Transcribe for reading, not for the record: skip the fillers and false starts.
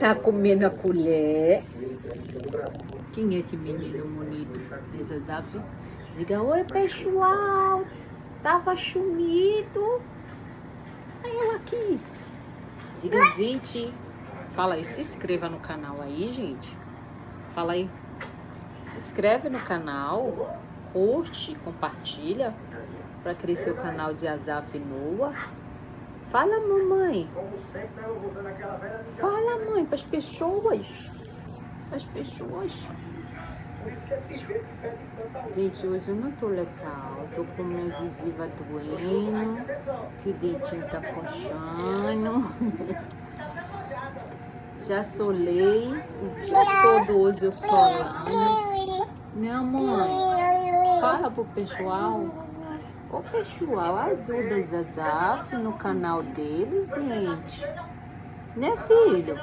tá comendo a colher. Quem é esse menino bonito? Zaf? Diga, oi pessoal, tava sumido. Aí eu aqui. Diga, gente, fala aí, se inscreva no canal aí, gente. Fala aí, se inscreve no canal, curte, compartilha para crescer o canal de Azaf Noah. Fala, mamãe. Fala, mãe, para as pessoas. As pessoas. Gente, hoje eu não tô legal. Tô com minha gengiva doendo, que o dentinho tá coxando. Já solei o dia todo hoje eu solando. Minha mãe, fala pro pessoal. Ô pessoal, ajuda o Zazaf no canal dele, gente. Né, filho?